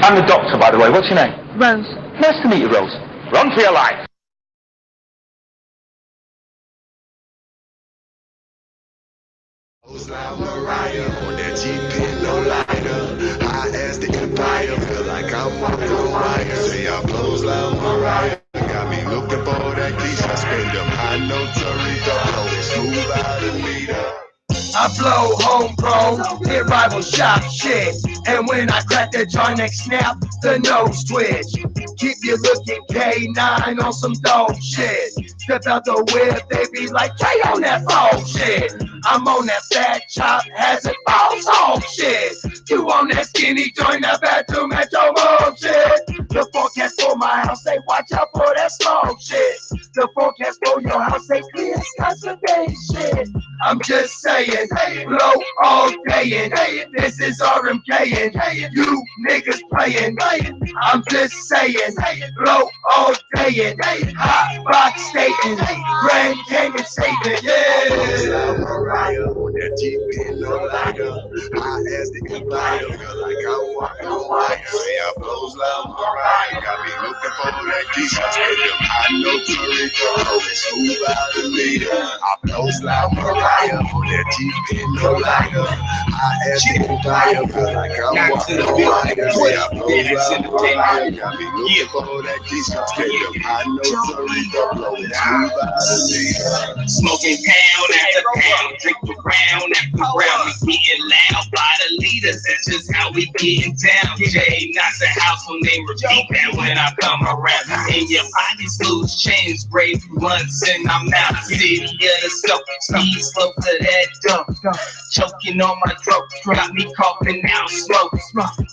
I'm the doctor, by the way. What's your name? Rose. Nice to meet you, Rose. Run for your life. Mariah on that G-Pin, no lighter. High as the empire, feel like I'm walking on wires. Say I blows loud Mariah. Got me looking for that piece. I spend them high notes, Aretha, blowing smooth out a leader. I blow homegrown, hit rival shop shit. And when I crack that joint neck snap, the nose twitch. Keep you looking K9 on some dog shit. Step out the whip, they be like, K on that phone shit. I'm on that fat chop, has it balls home shit. You on that skinny joint, that bathroom at your mom shit. The forecast for my house, say watch out for that smoke shit. The forecast for your house, say clear skies and day shit. I'm just saying, blow all day and this is RMK and you niggas playing. I'm just saying, blow all day and hot box stating, Grand Canyon saving, yeah. Mariah on that G-Pin, no lighter. High as the empire, feel like I'm walking on wires. Say I blows loud Mariah, got me looking for that piece. I spend them high notes, Aretha, blowing smooth out the leader. I blows loud Mariah on that G-Pin, no lighter. High as the empire, feel like I'm walking on wires. Say I blows loud Mariah, got me looking for that piece. I spend them high notes, Aretha, blowing smooth out the leader. Smoking pound after pound, drink around after round. We getting loud by the leaders, that's just how we getting down. Jay knocks the house when they repeat that when I come around. And your bodies lose change, brave blunts, and I'm out. City of the scope, speed slow to that dump. Choking on my throat, got me coughing out smoke.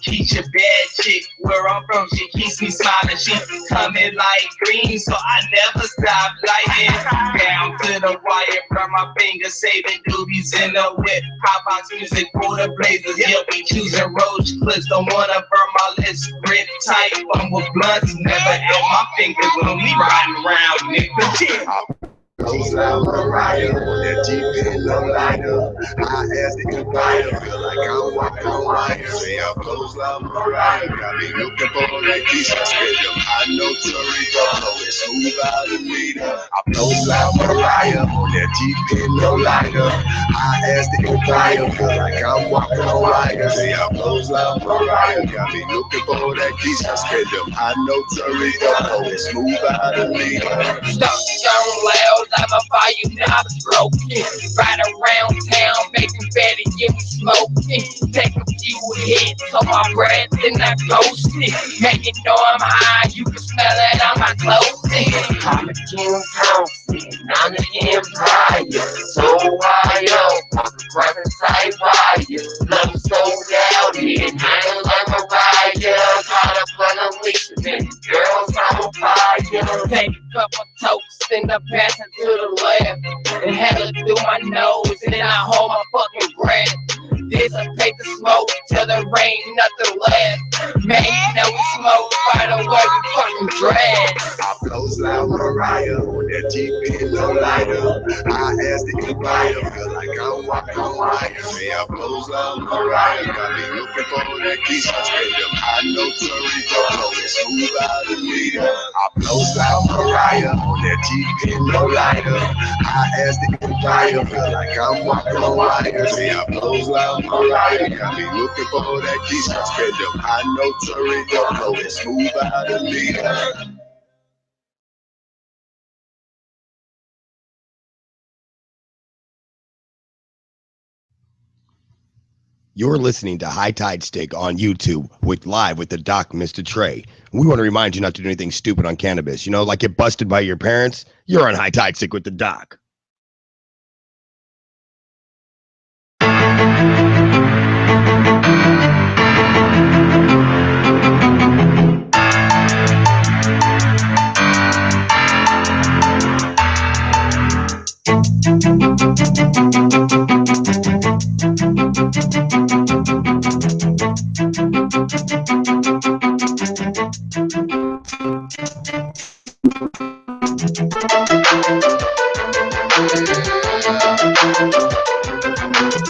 Keisha bad chick, where I'm from, she keeps me smiling. She coming like green, so I never stop lighting. Down to the wire, burn my fingers, saving doobies in the whip. Hot box music, pull the blazers, yeah, we choosing roach clips. Don't wanna burn my lips, grip tight, fun with blunts. Never held my fingers when we riding around, nigga. Blows loud Mariah on that G-Pin, no lighter. High as the empire, feel like I'm walking on wires. Say I blows loud Mariah, got me looking for that piece. I spend them high notes, Aretha, blowing smooth out the leader. I blows loud Mariah on that G-Pin, no lighter. High as the empire, feel like I'm walking on wires. Say I blows loud Mariah, got me looking for that piece. I spend them high notes, Aretha, blowing smooth out the leader. Stop young loud, like my volume knob's broken. Ride around town, making better, get me smoking. Take a few hits on my breath and I ghost it. Make it know I'm high, you can smell it on my clothing. I'm a King Thompson, I'm the Empire. So high up, right inside wire. Love so loud, and I ain't like Mariah. Caught up on a leash, and girls on fire. Take a couple toasts and I pass it to the left. And have it through my nose, and then I hold my fucking breath. Dissipate the smoke till there ain't nothing left. Man, you know we smoke by the way we fucking dread. I blows loud Mariah on that G-Pin, no lighter. High as the empire, feel like I'm walking on wires. Say I blows loud Mariah, got me looking for that piece. I spend them high notes, Aretha, blowing smooth out the leader. I blows loud Mariah on that G-Pin, no lighter. High as the empire, feel like I'm walking on wires. Say I blows loud Mariah, got me looking for that piece. I spend them high notes, Aretha, blowing smooth out the leader. You're listening to High Tide Stick on YouTube live with the Doc MistaTre. We want to remind you not to do anything stupid on cannabis. You know, like get busted by your parents. You're on High Tide Stick with the Doc.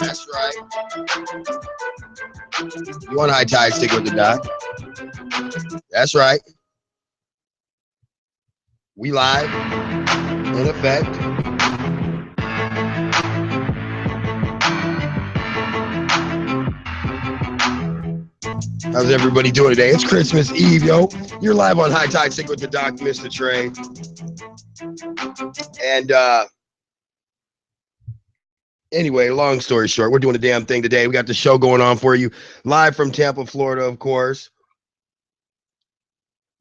That's right. You want High Tide Stick with the Doc? That's right. We live in effect. How's everybody doing today? It's Christmas Eve, yo. You're live on High Tide Stick with the Doc MistaTre. And anyway, long story short, we're doing a damn thing today. We got the show going on for you live from Tampa, Florida, of course.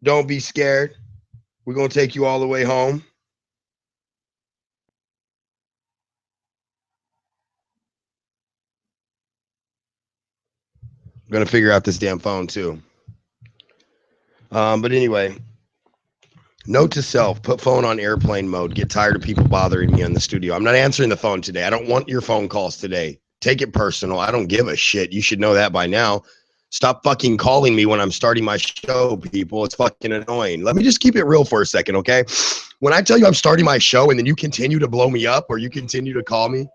Don't be scared. We're going to take you all the way home. I'm going to figure out this damn phone too. But anyway, note to self, put phone on airplane mode. Get tired of people bothering me in the studio. I'm not answering the phone today. I don't want your phone calls today. Take it personal. I don't give a shit. You should know that by now. Stop fucking calling me when I'm starting my show, people. It's fucking annoying. Let me just keep it real for a second, okay? When I tell you I'm starting my show and then you continue to blow me up or you continue to call me,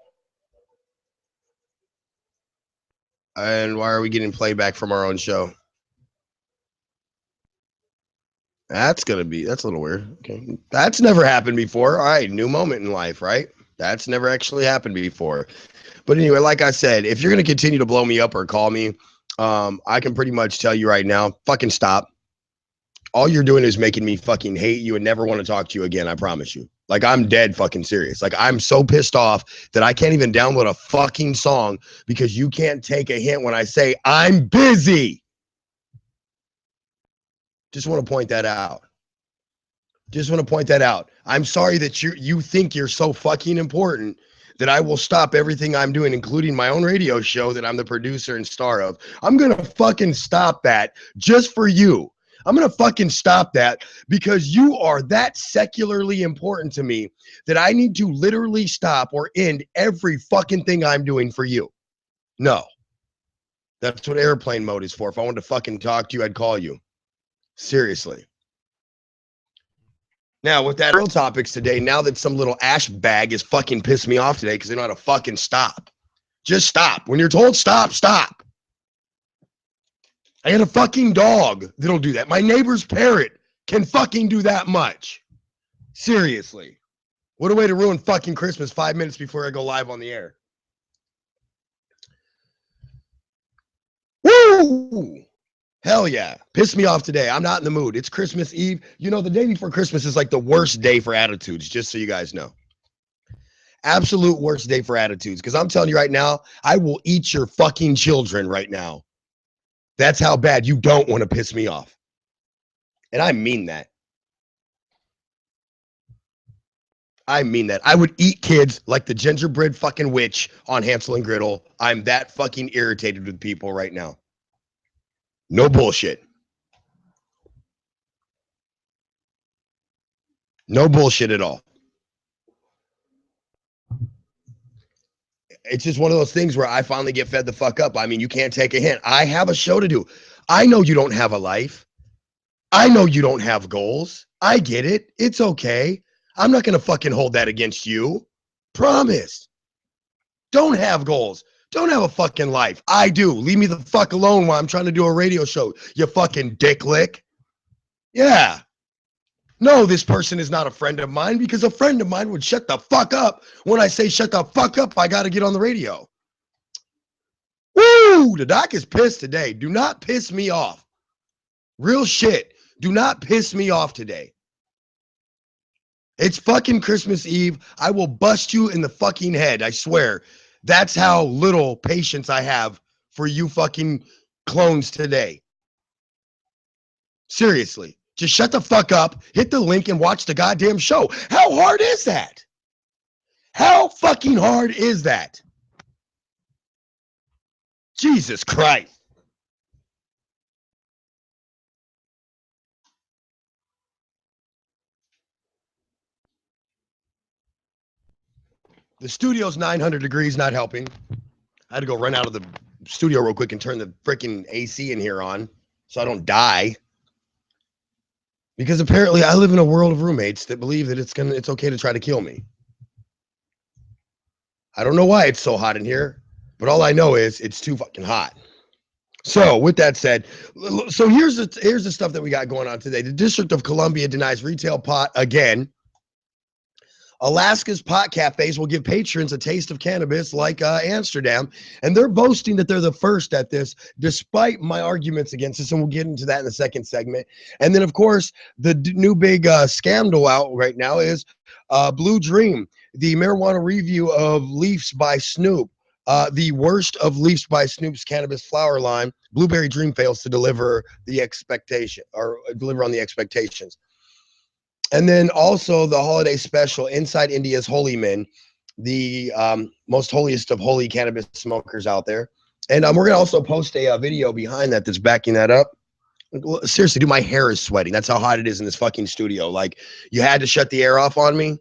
and why are we getting playback from our own show? That's a little weird. Okay. That's never happened before. All right, new moment in life, right? That's never actually happened before. But anyway, like I said, if you're going to continue to blow me up or call me, I can pretty much tell you right now, fucking stop. All you're doing is making me fucking hate you and never want to talk to you again, I promise you. Like, I'm dead fucking serious. Like, I'm so pissed off that I can't even download a fucking song because you can't take a hint when I say I'm busy. Just want to point that out. I'm sorry that you think you're so fucking important that I will stop everything I'm doing, including my own radio show that I'm the producer and star of. I'm going to fucking stop that just for you. I'm going to fucking stop that because you are that secularly important to me that I need to literally stop or end every fucking thing I'm doing for you. No. That's what airplane mode is for. If I wanted to fucking talk to you, I'd call you. Seriously. Now, with that real topics today, now that some little ash bag is fucking pissed me off today because they know how to fucking stop. Just stop. When you're told stop, stop. I had a fucking dog that'll do that. My neighbor's parrot can fucking do that much. Seriously. What a way to ruin fucking Christmas 5 minutes before I go live on the air. Woo! Hell yeah. Piss me off today. I'm not in the mood. It's Christmas Eve. You know, the day before Christmas is like the worst day for attitudes, just so you guys know. Absolute worst day for attitudes. Because I'm telling you right now, I will eat your fucking children right now. That's how bad you don't want to piss me off. And I mean that. I mean that. I would eat kids like the gingerbread fucking witch on Hansel and Gretel. I'm that fucking irritated with people right now. No bullshit. No bullshit at all. It's just one of those things where I finally get fed the fuck up. I mean, you can't take a hint. I have a show to do. I know you don't have a life. I know you don't have goals. I get it. It's okay. I'm not going to fucking hold that against you. Promise. Don't have goals. Don't have a fucking life. I do. Leave me the fuck alone while I'm trying to do a radio show, you fucking dick lick. Yeah. No, this person is not a friend of mine because a friend of mine would shut the fuck up when I say shut the fuck up. I got to get on the radio. Woo! The doc is pissed today. Do not piss me off. Real shit. Do not piss me off today. It's fucking Christmas Eve. I will bust you in the fucking head. I swear. That's how little patience I have for you fucking clones today. Seriously. Just shut the fuck up, hit the link, and watch the goddamn show. How hard is that? How fucking hard is that? Jesus Christ. The studio's 900 degrees, not helping. I had to go run out of the studio real quick and turn the freaking AC in here on so I don't die. Because apparently I live in a world of roommates that believe that it's okay to try to kill me. I don't know why it's so hot in here, but all I know is it's too fucking hot. So with that said, so here's the stuff that we got going on today. The District of Columbia denies retail pot again. Alaska's pot cafes will give patrons a taste of cannabis like Amsterdam, and they're boasting that they're the first at this, despite my arguments against this, and we'll get into that in the second segment. And then, of course, the new big scandal out right now is Blue Dream, the marijuana review of Leafs by Snoop. The worst of Leafs by Snoop's cannabis flower line, Blueberry Dream fails to deliver the expectation or deliver on the expectations. And then also the holiday special, Inside India's Holy Men, the most holiest of holy cannabis smokers out there. And we're going to also post a video behind that that's backing that up. Seriously, dude, my hair is sweating. That's how hot it is in this fucking studio. Like, you had to shut the air off on me.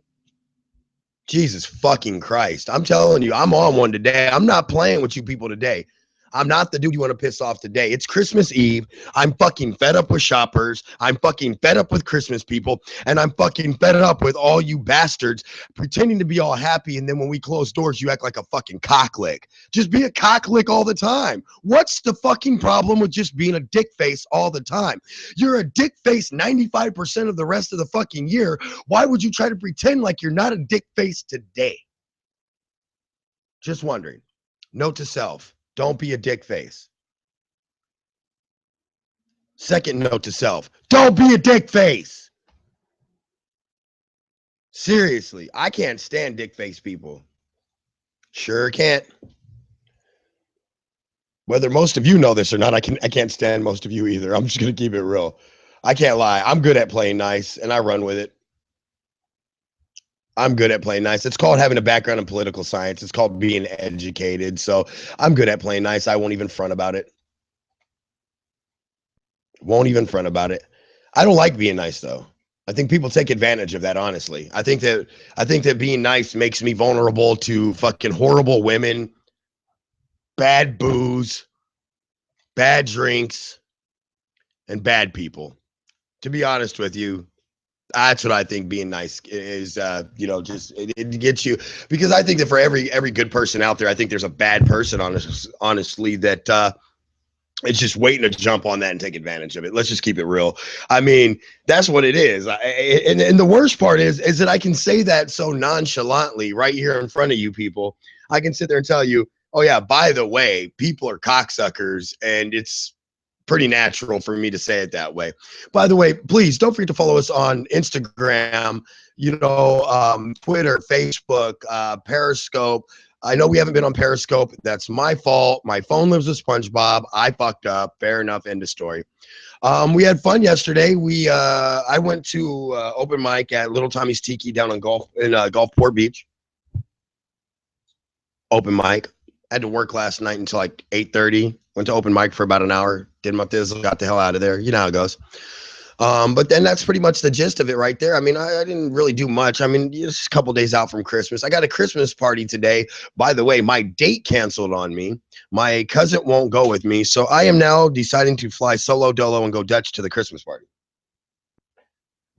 Jesus fucking Christ. I'm telling you, I'm on one today. I'm not playing with you people today. I'm not the dude you want to piss off today. It's Christmas Eve. I'm fucking fed up with shoppers. I'm fucking fed up with Christmas people. And I'm fucking fed up with all you bastards pretending to be all happy. And then when we close doors, you act like a fucking cocklick. Just be a cocklick all the time. What's the fucking problem with just being a dick face all the time? You're a dick face 95% of the rest of the fucking year. Why would you try to pretend like you're not a dick face today? Just wondering. Note to self. Don't be a dick face. Second note to self. Don't be a dick face. Seriously, I can't stand dick face people. Sure can't. Whether most of you know this or not, I can't stand most of you either. I'm just going to keep it real. I can't lie. I'm good at playing nice, and I run with it. I'm good at playing nice. It's called having a background in political science. It's called being educated. So I'm good at playing nice. I won't even front about it. Won't even front about it. I don't like being nice though. I think people take advantage of that, honestly. I think that being nice makes me vulnerable to fucking horrible women, bad booze, bad drinks, and bad people. To be honest with you, that's what I think being nice is. Just it gets you, because I think that for every good person out there, I think there's a bad person, honestly, that it's just waiting to jump on that and take advantage of it. Let's just keep it real. I mean, that's what it is. And the worst part is that I can say that so nonchalantly right here in front of you people. I can sit there and tell you, oh yeah, by the way, people are cocksuckers, and it's pretty natural for me to say it that way. By the way, please don't forget to follow us on Instagram, Twitter, Facebook, Periscope. I know we haven't been on Periscope. That's my fault. My phone lives with SpongeBob. I fucked up. Fair enough. End of story. We had fun yesterday. I went to open mic at Little Tommy's Tiki down in Gulfport Beach. Open mic. Had to work last night until like 8:30. Went to open mic for about an hour. Did my thizzle. Got the hell out of there. You know how it goes. But then that's pretty much the gist of it right there. I mean, I didn't really do much. I mean, it's a couple days out from Christmas. I got a Christmas party today. By the way, my date canceled on me. My cousin won't go with me. So I am now deciding to fly solo dolo and go Dutch to the Christmas party.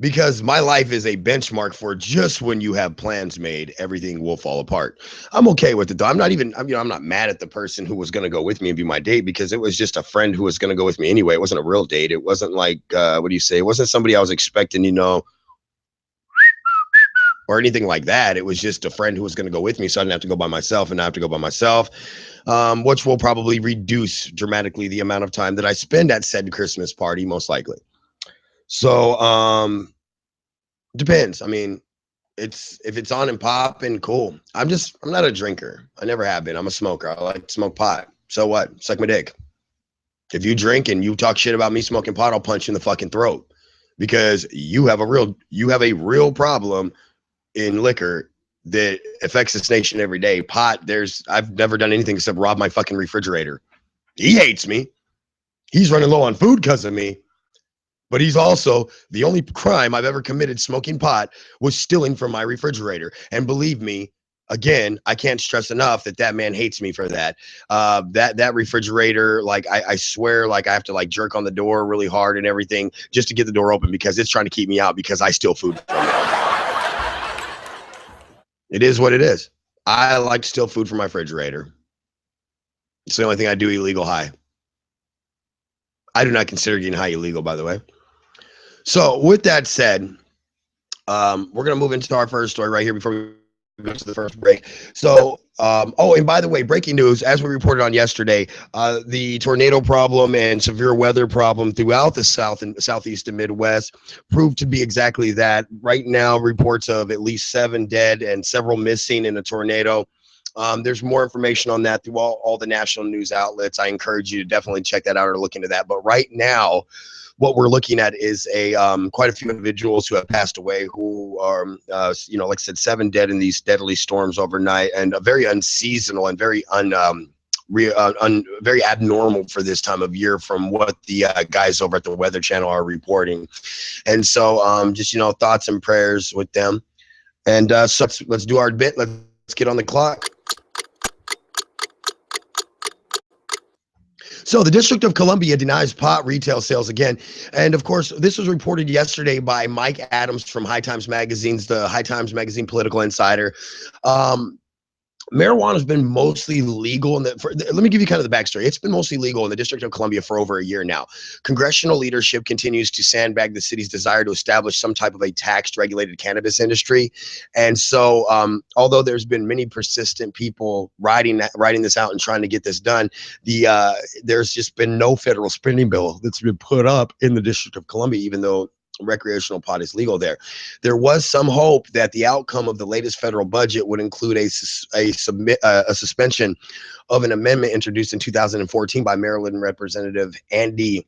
Because my life is a benchmark for just when you have plans made, everything will fall apart. I'm okay with it though. I'm not mad at the person who was going to go with me and be my date, because it was just a friend who was going to go with me anyway. It wasn't a real date. It wasn't like, what do you say? It wasn't somebody I was expecting, or anything like that. It was just a friend who was going to go with me. So I didn't have to go by myself, and I have to go by myself, which will probably reduce dramatically the amount of time that I spend at said Christmas party, most likely. So, depends. I mean, if it's on and popping, cool. I'm not a drinker. I never have been. I'm a smoker. I like to smoke pot. So what? Suck my dick. If you drink and you talk shit about me smoking pot, I'll punch you in the fucking throat, because you have a real problem in liquor that affects this nation every day. Pot, I've never done anything except rob my fucking refrigerator. He hates me. He's running low on food because of me. But he's also, the only crime I've ever committed smoking pot was stealing from my refrigerator. And believe me, again, I can't stress enough that man hates me for that. That refrigerator, like I swear, like I have to like jerk on the door really hard and everything just to get the door open, because it's trying to keep me out because I steal food from it. It is what it is. I like to steal food from my refrigerator. It's the only thing I do illegal high. I do not consider getting high illegal, by the way. So with that said, we're going to move into our first story right here before we go to the first break. So, oh, and by the way, breaking news, as we reported on yesterday, the tornado problem and severe weather problem throughout the South and Southeast and Midwest proved to be exactly that. Right now, reports of at least 7 dead and several missing in a tornado. There's more information on that through all the national news outlets. I encourage you to definitely check that out or look into that. But right now, what we're looking at is quite a few individuals who have passed away, who are, like I said, 7 dead in these deadly storms overnight, and a very unseasonal and very very abnormal for this time of year from what the guys over at the Weather Channel are reporting. And so just, thoughts and prayers with them. And so let's do our bit. Let's get on the clock. So the District of Columbia denies pot retail sales again. And of course, this was reported yesterday by Mike Adams from High Times Magazine's, the High Times Magazine Political Insider. Marijuana has been mostly legal let me give you kind of the backstory. It's been mostly legal in the District of Columbia for over a year now. Congressional leadership continues to sandbag the city's desire to establish some type of a taxed regulated cannabis industry. And so although there's been many persistent people writing this out and trying to get this done, there's just been no federal spending bill that's been put up in the District of Columbia, even though recreational pot is legal there. There was some hope that the outcome of the latest federal budget would include a suspension of an amendment introduced in 2014 by Maryland Representative Andy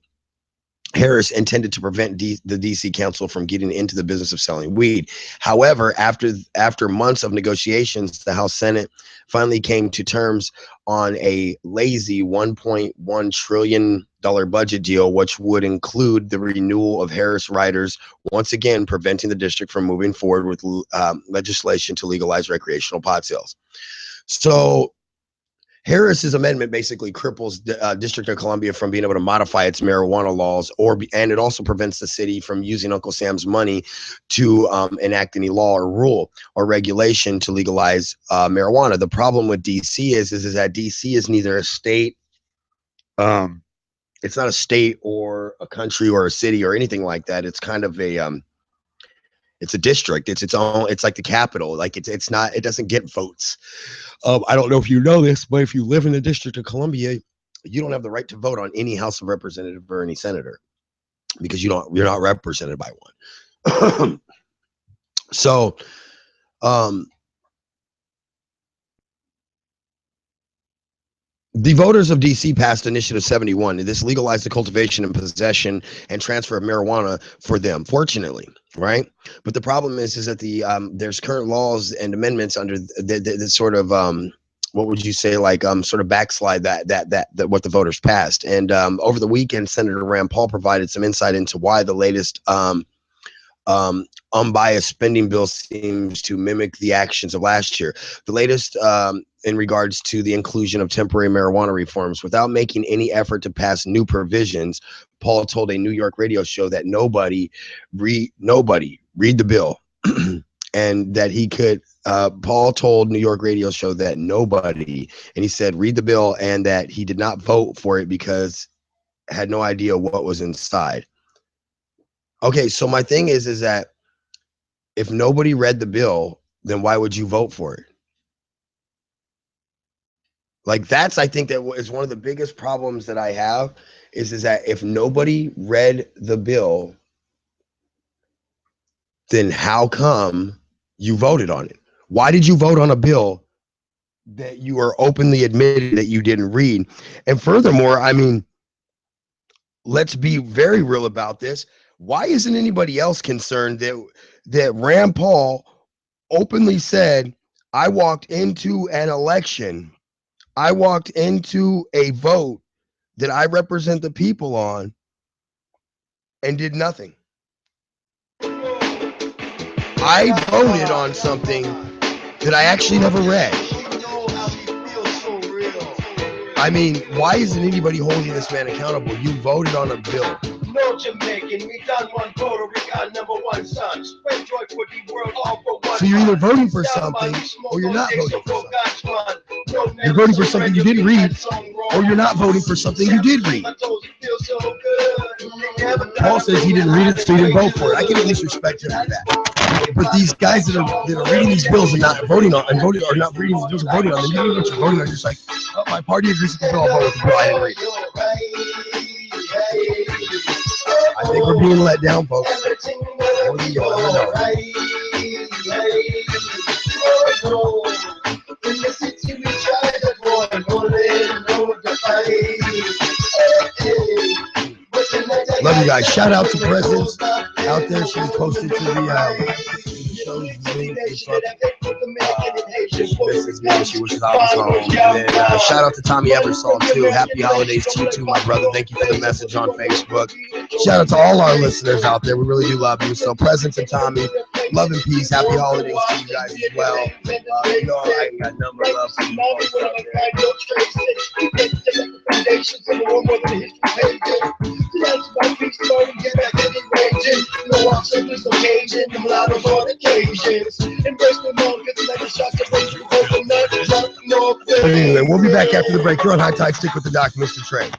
Harris, intended to prevent the DC Council from getting into the business of selling weed. However, after months of negotiations, the House Senate finally came to terms on a lazy $1.1 trillion budget deal, which would include the renewal of Harris riders, once again preventing the district from moving forward with legislation to legalize recreational pot sales. So Harris's amendment basically cripples the District of Columbia from being able to modify its marijuana laws, and it also prevents the city from using Uncle Sam's money to enact any law or rule or regulation to legalize marijuana. The problem with DC is that DC is neither a state, it's not a state or a country or a city or anything like that. It's kind of it's a district. It's its own. It's like the capital. Like it's not. It doesn't get votes. I don't know if you know this, but if you live in the District of Columbia, you don't have the right to vote on any House of Representative or any senator because you're not represented by one. So, the voters of DC passed Initiative 71. This legalized the cultivation and possession and transfer of marijuana for them, fortunately, right? But the problem is that there's current laws and amendments under the sort of what would you say, like sort of backslide that what the voters passed. And over the weekend, Senator Rand Paul provided some insight into why the latest unbiased spending bill seems to mimic the actions of last year. The latest in regards to the inclusion of temporary marijuana reforms without making any effort to pass new provisions. Paul told a New York radio show that nobody read the bill and that he could Paul told New York radio show that nobody, and he said read the bill, and that he did not vote for it because had no idea what was inside. Okay, so my thing is that if nobody read the bill, then why would you vote for it? Like I think that is one of the biggest problems that I have is that if nobody read the bill, then how come you voted on it? Why did you vote on a bill that you are openly admitting that you didn't read? And furthermore, I mean, let's be very real about this. Why isn't anybody else concerned that Rand Paul openly said, I walked into an election, I walked into a vote that I represent the people on and did nothing. I voted on something that I actually never read. I mean, why isn't anybody holding this man accountable? You voted on a bill. No Jamaican, we done one Puerto Rican #1 son. Spread joy for the world, all for one. So you're either voting for something or you're not voting for something. You're voting for something you didn't read, or you're not voting for something you did read. Paul says he didn't read it, so he didn't vote for it. I can at least respect him for that. But these guys that are reading these bills and not voting on, and voting or not reading these bills and voting on them, you know what you're voting on? Just like, oh, my party agrees with the bill, I'll vote with the bill. I didn't read it. I think we're being let down, folks. You'll never know. Love you guys. Shout out to Presence out there. She was posted to the show's link. She misses me. She wishes I was home. And then shout out to Tommy Eversole too. Happy holidays to you too, my brother. Thank you for the message on Facebook. Shout out to all our listeners out there. We really do love you. So Presence and Tommy, love and peace. Happy holidays to you guys as well. You know I got number love for you folks out there. But anyway, we'll be back after the break. You're on High Tide. Stick with the Doc MistaTre.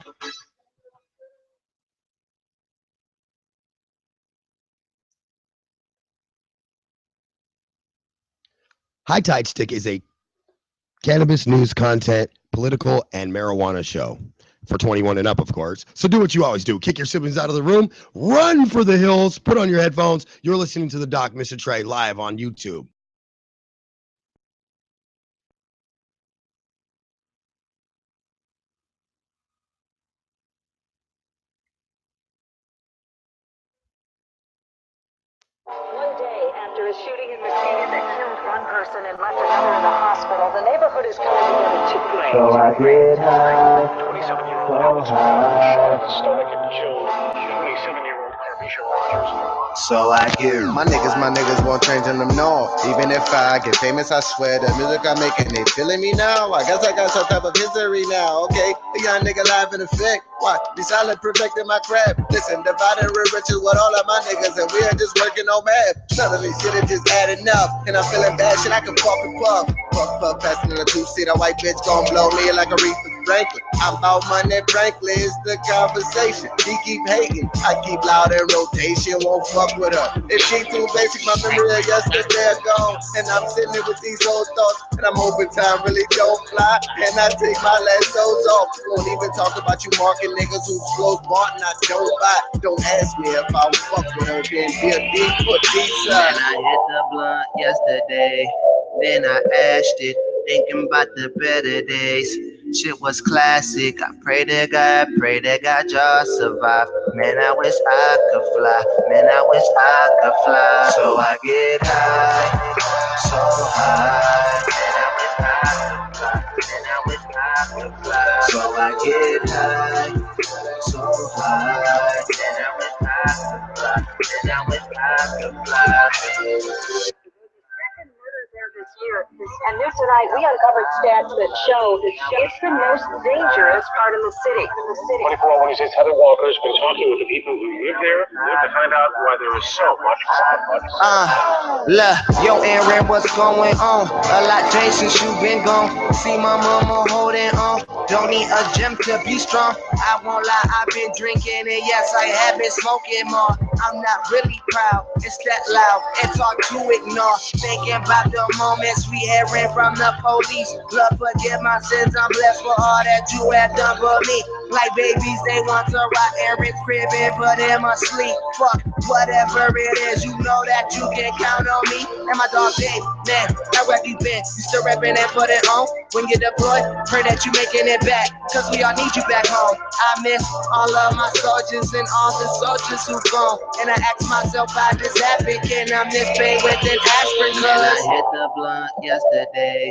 High Tide Stick is a cannabis news content, political, and marijuana show for 21 and up, of course. So do what you always do. Kick your siblings out of the room, run for the hills, put on your headphones. You're listening to the Doc MistaTre live on YouTube. One day after a shooting in Muskegon that killed one person and left another in the hospital, the neighborhood is coming together to pray. So I get high, 27-year-old so high. shot in the stomach and killed 27-year-old Carmisha Rogers. So I get My niggas won't change in them, no. Even if I get famous, I swear the music I'm making, they feeling me now. I guess I got some type of history now, okay? A young nigga live in effect. What? Be silent, perfecting my craft. Listen, dividing real riches with all of my niggas, and we are just working on math. None of this shit is just adding up, and I'm feeling bad shit, I can puff and puff. Puff, passing in a two-seater, white bitch gon' blow me like a Aretha Franklin. I'm about money, frankly, it's the conversation. He keep hating, I keep loud in rotation, won't fuck with her. If she too basic, my memory of yesterday are gone. And I'm sitting here with these old thoughts, and I'm hoping time really don't fly. And I take my last toes off. Won't even talk about you marking niggas who close bought and I don't buy. Don't ask me if I fuck with her, then be a deep or decent. And I hit the blunt yesterday, then I ashed it, thinking about the better days. Shit was classic. I pray to God just survive. Man, I wish I could fly. Man, I wish I could fly. So I get high, so high. Man, I wish I could fly. So I get high, so high. Man, I wish I could fly. Man, I wish I could fly. This year. And new tonight, we uncovered stats that show it's the most dangerous part of the city. 24-26 Heather Walker's been talking with the people who live there to find out why there is so much Look, yo, Aaron, what's going on? A lot day since you been gone. See my mama holding on. Don't need a gym to be strong. I won't lie, I've been drinking, and yes, I have been smoking more. I'm not really proud, it's that loud, it's hard to ignore. Thinking about the moments we had ran from the police. Lord, forgive my sins, I'm blessed for all that you have done for me. Like babies, they want to rock Aaron's crib and put him asleep. Fuck, whatever it is, you know that you can count on me. And my dog Dave, man, how have you been? You still rapping and put it on? When you deploy, pray that you making it back, cause we all need you back home. I miss all of my soldiers and all the soldiers who gone. And I ask myself how this happened, can I miss pain with an aspirin? Cause I hit the blunt yesterday,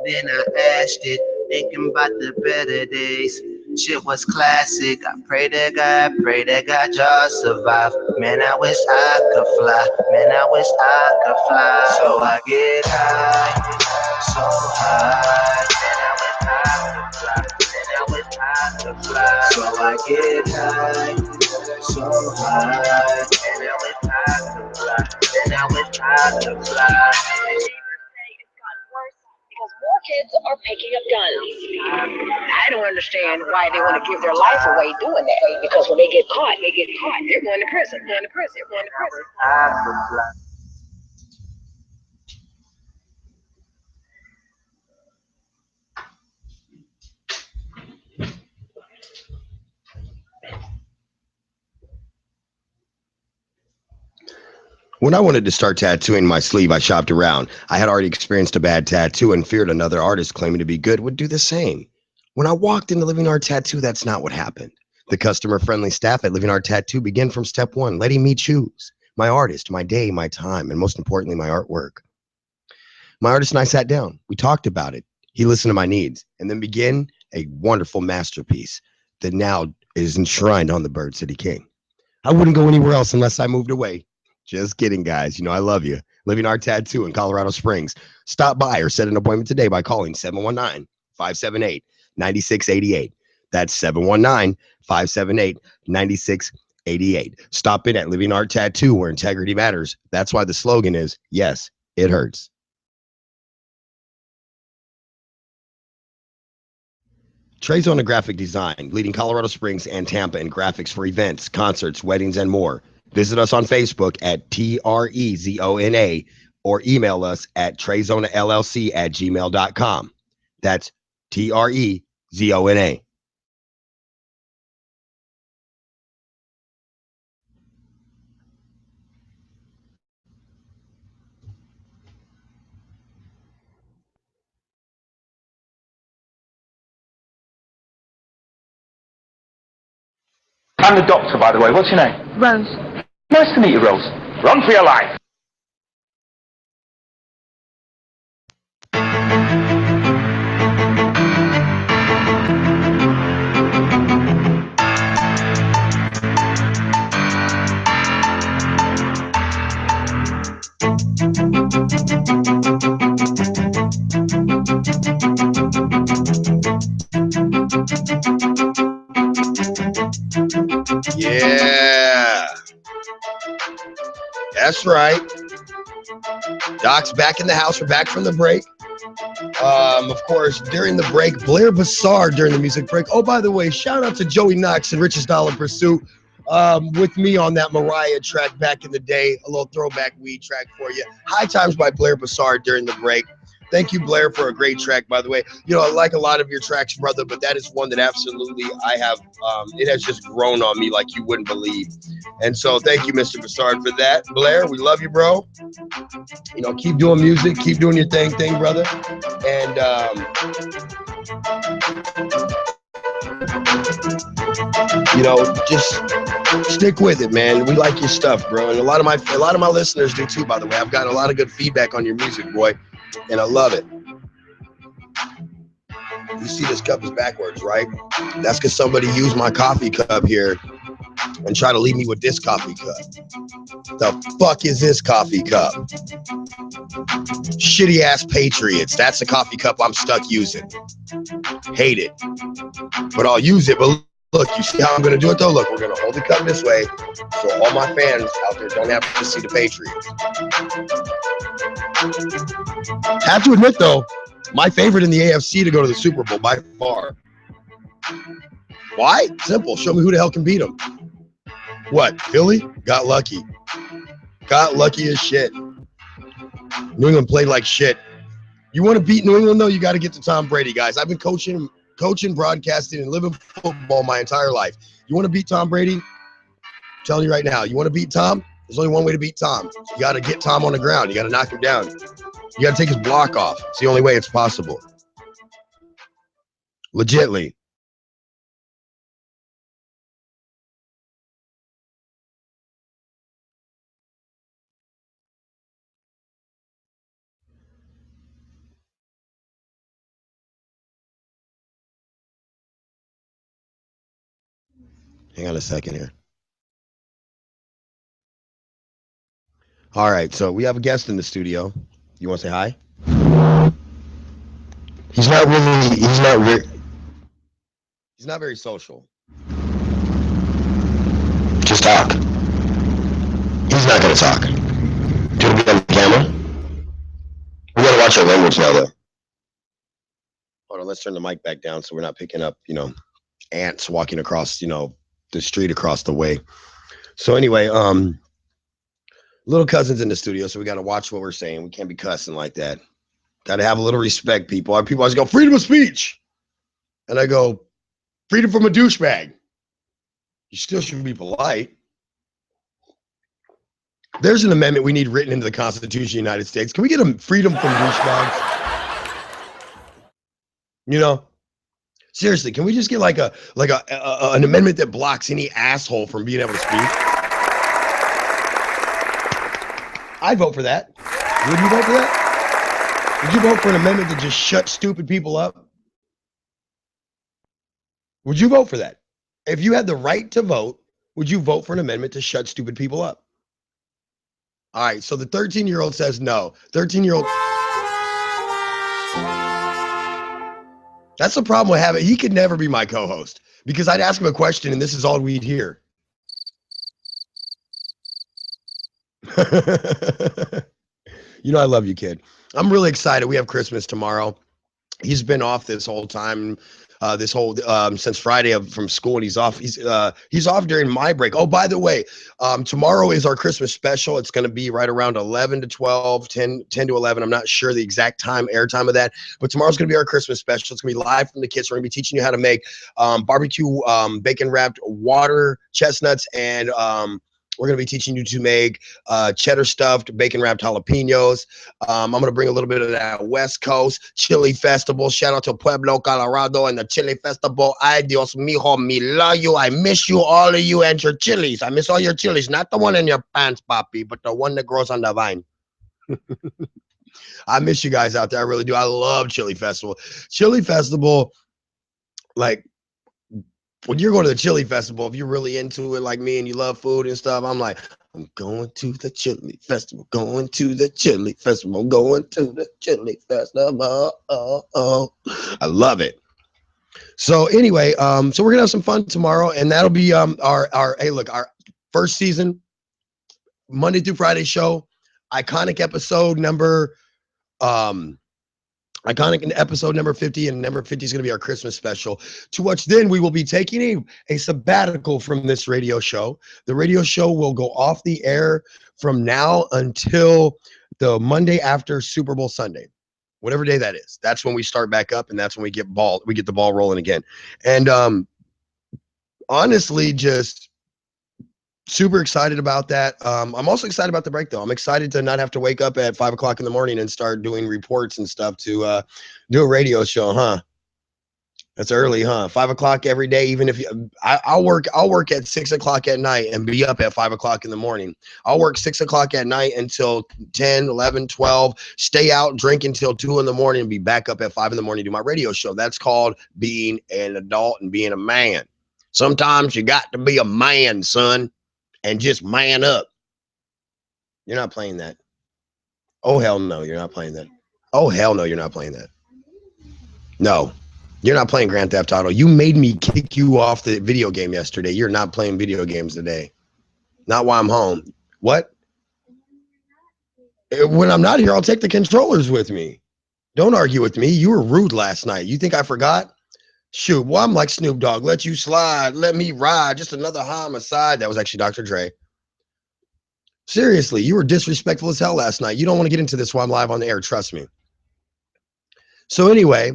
then I ashed it, thinking about the better days. Shit was classic. I pray to God just survive. Man, I wish I could fly. Man, I wish I could fly. So I get high, so high. Man, I wish I could fly. Man, I wish I could fly. So I get high, so high. Man, I wish I could fly. Man, I wish I could fly. Because more kids are picking up guns. I don't understand why they want to give their life away doing that. Because when they get caught, they're going to prison. They're going to prison. When I wanted to start tattooing my sleeve, I shopped around. I had already experienced a bad tattoo and feared another artist claiming to be good would do the same. When I walked into Living Art Tattoo, that's not what happened. The customer-friendly staff at Living Art Tattoo began from step one, letting me choose my artist, my day, my time, and most importantly, my artwork. My artist and I sat down. We talked about it. He listened to my needs and then began a wonderful masterpiece that now is enshrined on the Bird City King. I wouldn't go anywhere else unless I moved away. Just kidding, guys. You know I love you. Living Art Tattoo in Colorado Springs. Stop by or set an appointment today by calling 719-578-9688. That's 719-578-9688. Stop in at Living Art Tattoo where integrity matters. That's why the slogan is, yes, it hurts. Trezona Graphic Design, leading Colorado Springs and Tampa in graphics for events, concerts, weddings, and more. Visit us on Facebook at TREZONA or email us at trezonallc@gmail.com. That's TREZONA. I'm the doctor, by the way. What's your name? Rose. Nice to meet you, Rose. Run for your life. Yeah. That's right. Doc's back in the house. We're back from the break. Of course, during the break, Blair Bassard during the music break. Oh, by the way, shout out to Joey Knox and Richest Dollar Pursuit with me on that Mariah track back in the day. A little throwback weed track for you. High Times by Blair Bassard during the break. Thank you, Blair, for a great track, by the way. You know, I like a lot of your tracks, brother, but that is one that absolutely I have, it has just grown on me like you wouldn't believe. And so thank you, Mr. Bassard, for that. Blair, we love you, bro. You know, keep doing music, keep doing your thing, brother. And you know, just stick with it, man. We like your stuff, bro. And a lot of my listeners do too, by the way. I've gotten a lot of good feedback on your music, boy, and I love it. You see this cup is backwards, right? That's because somebody used my coffee cup here and tried to leave me with this coffee cup. The fuck is this coffee cup? Shitty ass Patriots. That's the coffee cup I'm stuck using. Hate it. But I'll use it. But look, you see how I'm going to do it though? Look, we're going to hold the cup this way so all my fans out there don't have to see the Patriots. Have to admit though, my favorite in the AFC to go to the Super Bowl by far. Why? Simple. Show me who the hell can beat them. What? Philly? Got lucky. Got lucky as shit. New England played like shit. You want to beat New England though, you got to get to Tom Brady, guys. I've been coaching, broadcasting, and living football my entire life. You want to beat Tom Brady? I'm telling you right now, you want to beat Tom? There's only one way to beat Tom. You got to get Tom on the ground. You got to knock him down. You got to take his block off. It's the only way it's possible. Legitly. Hang on a second here. All right, so we have a guest in the studio. You want to say hi? He's not very social. Just talk. He's not going to talk. Do you want to be on the camera? We got to watch our language now, though. Hold on, let's turn the mic back down so we're not picking up, ants walking across, the street across the way. So anyway, little cousin's in the studio, so we got to watch what we're saying. We can't be cussing like that. Got to have a little respect, people. Our people always go, freedom of speech. And I go, freedom from a douchebag. You still should be polite. There's an amendment we need written into the Constitution of the United States. Can we get a freedom from douchebags? Seriously, can we just get like an amendment that blocks any asshole from being able to speak? I'd vote for that. Would you vote for that? Would you vote for an amendment that just shuts stupid people up? Would you vote for that? If you had the right to vote, would you vote for an amendment to shut stupid people up? All right, so the 13-year-old says no. 13-year-old. That's the problem with having. He could never be my co-host because I'd ask him a question and this is all we'd hear. I love you, kid. I'm really excited. We have Christmas tomorrow. He's been off this whole time, since Friday from school, and he's off. He's off during my break. Oh, by the way, tomorrow is our Christmas special. It's going to be right around 11 to 12, 10 to 11. I'm not sure the exact air time of that, but tomorrow's going to be our Christmas special. It's going to be live from the kitchen. We're going to be teaching you how to make barbecue bacon wrapped water chestnuts, and we're going to be teaching you to make cheddar stuffed bacon wrapped jalapenos. I'm going to bring a little bit of that West Coast Chili Festival. Shout out to Pueblo, Colorado, and the Chili Festival. Ay, Dios mijo, me love you. I miss you, all of you, and your chilies. I miss all your chilies. Not the one in your pants, papi, but the one that grows on the vine. I miss you guys out there. I really do. I love Chili Festival. Chili Festival, like, when you're going to the Chili Festival, if you're really into it like me and you love food and stuff, I'm like, I'm going to the Chili Festival, going to the Chili Festival, going to the Chili Festival. I love it. So anyway, so we're gonna have some fun tomorrow, and that'll be our first season, Monday through Friday show, iconic episode number 50, and number 50 is going to be our Christmas special, to which then we will be taking a sabbatical from this radio show. The radio show will go off the air from now until the Monday after Super Bowl Sunday, whatever day that is. That's when we start back up, and that's when we get the ball rolling again. And honestly, just super excited about that. I'm also excited about the break, though. I'm excited to not have to wake up at 5 o'clock in the morning and start doing reports and stuff to do a radio show, huh? That's early, huh? 5 o'clock every day. Even if I'll work at 6 o'clock at night and be up at 5 o'clock in the morning. I'll work 6 o'clock at night until 10, 11, 12, stay out, drink until 2 in the morning, and be back up at 5 in the morning to do my radio show. That's called being an adult and being a man. Sometimes you got to be a man, son. And just man up. You're not playing that. Oh, hell no, you're not playing that. Oh, hell no, you're not playing that. No, you're not playing Grand Theft Auto. You made me kick you off the video game yesterday. You're not playing video games today. Not while I'm home. What? When I'm not here, I'll take the controllers with me. Don't argue with me. You were rude last night. You think I forgot? Shoot, well, I'm like Snoop Dogg. Let you slide. Let me ride. Just another homicide. That was actually Dr. Dre. Seriously, you were disrespectful as hell last night. You don't want to get into this while I'm live on the air. Trust me. So anyway,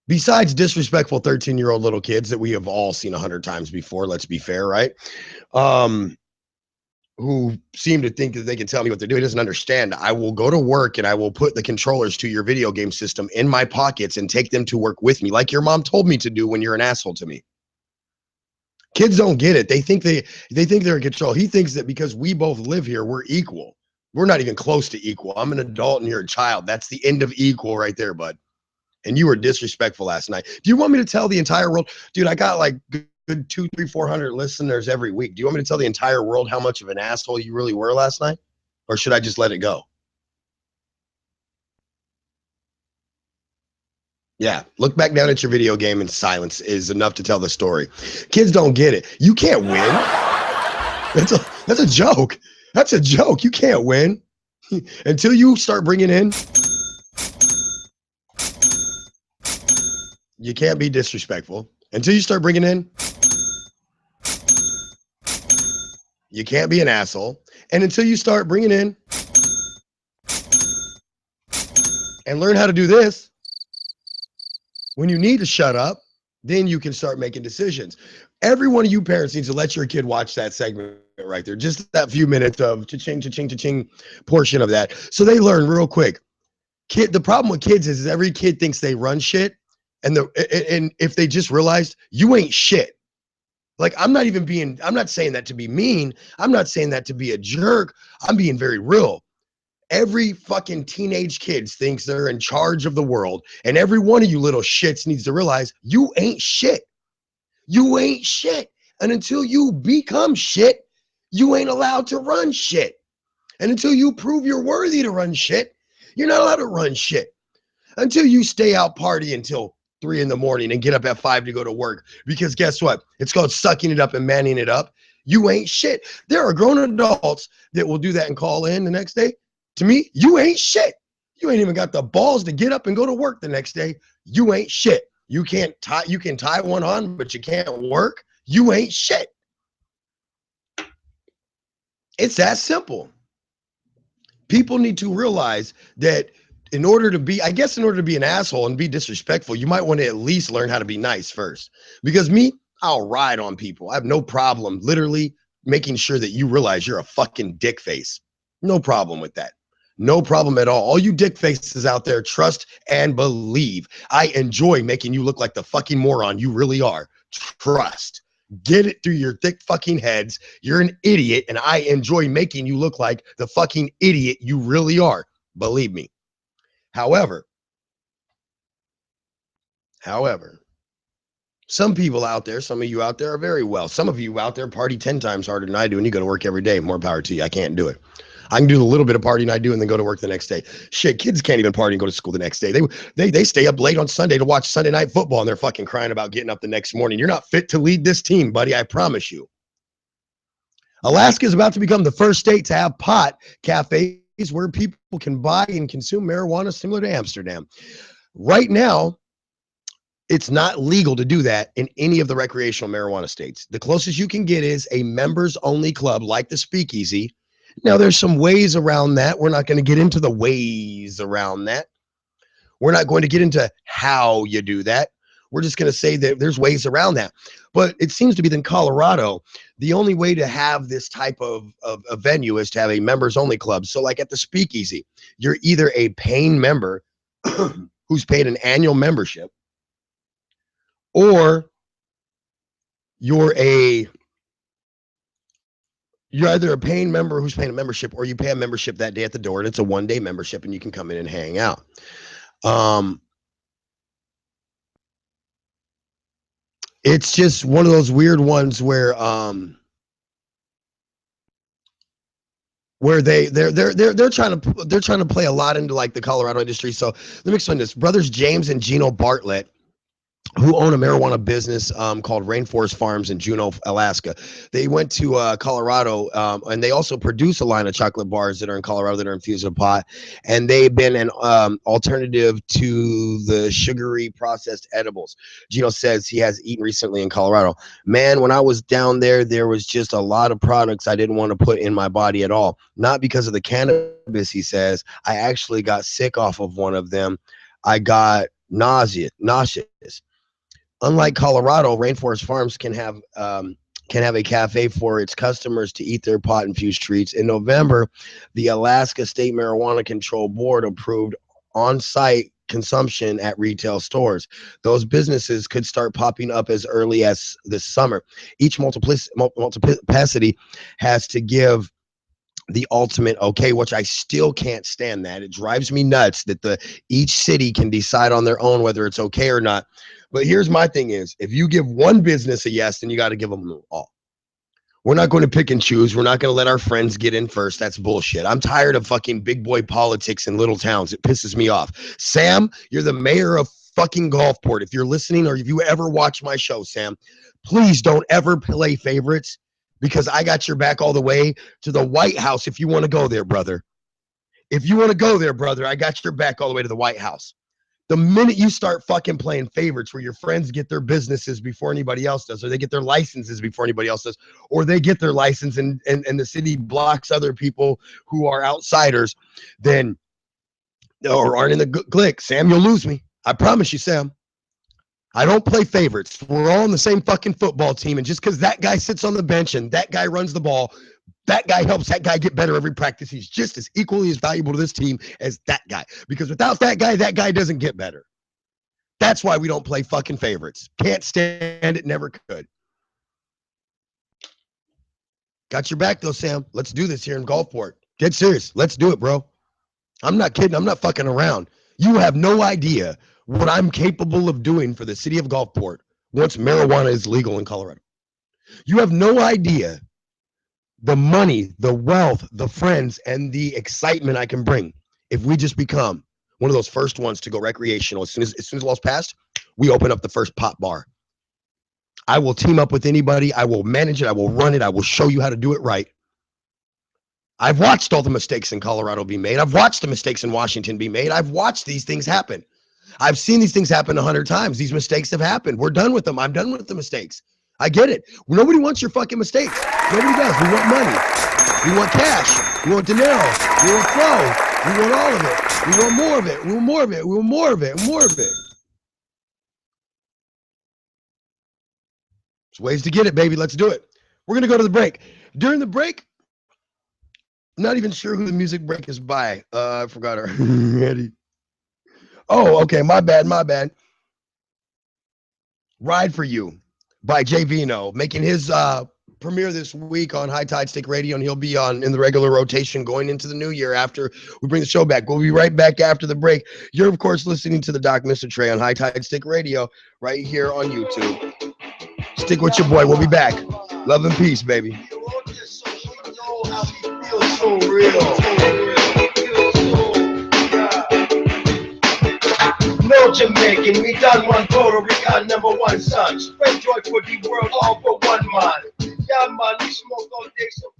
besides disrespectful 13-year-old little kids that we have all seen 100 times before, let's be fair, right? Who seem to think that they can tell me what they're doing, doesn't understand. I will go to work and I will put the controllers to your video game system in my pockets and take them to work with me, like your mom told me to do when you're an asshole to me. Kids don't get it. They think they're in control. He thinks that because we both live here, we're equal. We're not even close to equal. I'm an adult and you're a child. That's the end of equal right there, bud. And you were disrespectful last night. Do you want me to tell the entire world? Dude, I got like good 200, 300, 400 listeners every week. Do you want me to tell the entire world how much of an asshole you really were last night? Or should I just let it go? Yeah, look back down at your video game and silence is enough to tell the story. Kids don't get it. You can't win. That's a joke. That's a joke. You can't win. Until you start bringing in You can't be disrespectful. Until you start bringing in, you can't be an asshole. And until you start bringing in and learn how to do this, when you need to shut up, then you can start making decisions. Every one of you parents needs to let your kid watch that segment right there. Just that few minutes of cha-ching, cha-ching, cha-ching portion of that. So they learn real quick. The problem with kids is every kid thinks they run shit. And if they just realized you ain't shit. Like, I'm not saying that to be mean. I'm not saying that to be a jerk. I'm being very real. Every fucking teenage kid thinks they're in charge of the world. And every one of you little shits needs to realize you ain't shit. You ain't shit. And until you become shit, you ain't allowed to run shit. And until you prove you're worthy to run shit, you're not allowed to run shit. Until you stay out party until 3 a.m. and get up at 5 to go to work. Because guess what? It's called sucking it up and manning it up. You ain't shit. There are grown adults that will do that and call in the next day. To me, you ain't shit. You ain't even got the balls to get up and go to work the next day. You ain't shit. You can tie one on, but you can't work. You ain't shit. It's that simple. People need to realize that in order to be an asshole and be disrespectful, you might want to at least learn how to be nice first. Because me, I'll ride on people. I have no problem literally making sure that you realize you're a fucking dick face. No problem with that. No problem at all. All you dick faces out there, trust and believe. I enjoy making you look like the fucking moron you really are. Trust. Get it through your thick fucking heads. You're an idiot, and I enjoy making you look like the fucking idiot you really are. Believe me. However, some people out there, some of you out there are very well. Some of you out there party 10 times harder than I do, and you go to work every day. More power to you. I can't do it. I can do the little bit of partying I do and then go to work the next day. Shit, kids can't even party and go to school the next day. They stay up late on Sunday to watch Sunday night football, and they're fucking crying about getting up the next morning. You're not fit to lead this team, buddy. I promise you. Alaska is about to become the first state to have pot cafes where people can buy and consume marijuana similar to Amsterdam. Right now, it's not legal to do that in any of the recreational marijuana states. The closest you can get is a members-only club like the Speakeasy. Now, there's some ways around that. We're not going to get into the ways around that. We're not going to get into how you do that. We're just going to say that there's ways around that. But it seems to be that in Colorado, the only way to have this type of venue is to have a members-only club. So like at the Speakeasy, you're either a paying member who's paid an annual membership, or you're either a paying member who's paying a membership, or you pay a membership that day at the door, and it's a one-day membership, and you can come in and hang out. It's just one of those weird ones where they're trying to play a lot into like the Colorado industry. So let me explain this. Brothers James and Gino Bartlett, who own a marijuana business called Rainforest Farms in Juneau, Alaska. They went to Colorado, and they also produce a line of chocolate bars that are in Colorado that are infused with pot. And they've been an alternative to the sugary processed edibles. Gino says he has eaten recently in Colorado. Man, when I was down there, there was just a lot of products I didn't want to put in my body at all. Not because of the cannabis, he says. I actually got sick off of one of them. I got nauseous. Unlike Colorado, Rainforest Farms can have a cafe for its customers to eat their pot-infused treats. In November, the Alaska State Marijuana Control Board approved on-site consumption at retail stores. Those businesses could start popping up as early as this summer. Each multiplicity has to give the ultimate okay, which I still can't stand that. It drives me nuts that each city can decide on their own whether it's okay or not. But here's my thing is, if you give one business a yes, then you got to give them all. We're not going to pick and choose. We're not going to let our friends get in first. That's bullshit. I'm tired of fucking big boy politics in little towns. It pisses me off. Sam, you're the mayor of fucking Gulfport. If you're listening, or if you ever watch my show, Sam, please don't ever play favorites, because I got your back all the way to the White House if you want to go there, brother. If you want to go there, brother, I got your back all the way to the White House. The minute you start fucking playing favorites where your friends get their businesses before anybody else does, or they get their licenses before anybody else does, or they get their license and the city blocks other people who are outsiders, then, or aren't in the clique, Sam, you'll lose me. I promise you, Sam. I don't play favorites. We're all on the same fucking football team. And just because that guy sits on the bench and that guy runs the ball, that guy helps that guy get better every practice. He's just as equally as valuable to this team as that guy. Because without that guy doesn't get better. That's why we don't play fucking favorites. Can't stand it, never could. Got your back though, Sam. Let's do this here in Gulfport. Get serious. Let's do it, bro. I'm not kidding. I'm not fucking around. You have no idea what I'm capable of doing for the city of Gulfport once marijuana is legal in Colorado. You have no idea the money, the wealth, the friends, and the excitement I can bring if we just become one of those first ones to go recreational. As soon as laws passed, we open up the first pot bar. I will team up with anybody. I will manage it. I will run it. I will show you how to do it right. I've watched all the mistakes in Colorado be made. I've watched the mistakes in Washington be made. I've watched these things happen. I've seen these things happen 100 times. These mistakes have happened. We're done with them. I'm done with the mistakes. I get it. Nobody wants your fucking mistakes. Nobody does. We want money. We want cash. We want dinero. We want flow. We want all of it. We want more of it. We want more of it. We want more of it. And more of it. There's ways to get it, baby. Let's do it. We're going to go to the break. During the break, I'm not even sure who the music break is by. I forgot her. Eddie. Oh, okay. My bad. Ride for You by Jay Vino, making his premiere this week on High Tide Stick Radio, and he'll be in the regular rotation going into the new year after we bring the show back. We'll be right back after the break. You're, of course, listening to the Doc MistaTre on High Tide Stick Radio right here on YouTube. Stick with your boy. We'll be back. Love and peace, baby. So real. No Jamaican, we done one Puerto Rican, #1 son. Spread joy for the world, all for one man. Yeah, man, we smoke all day. So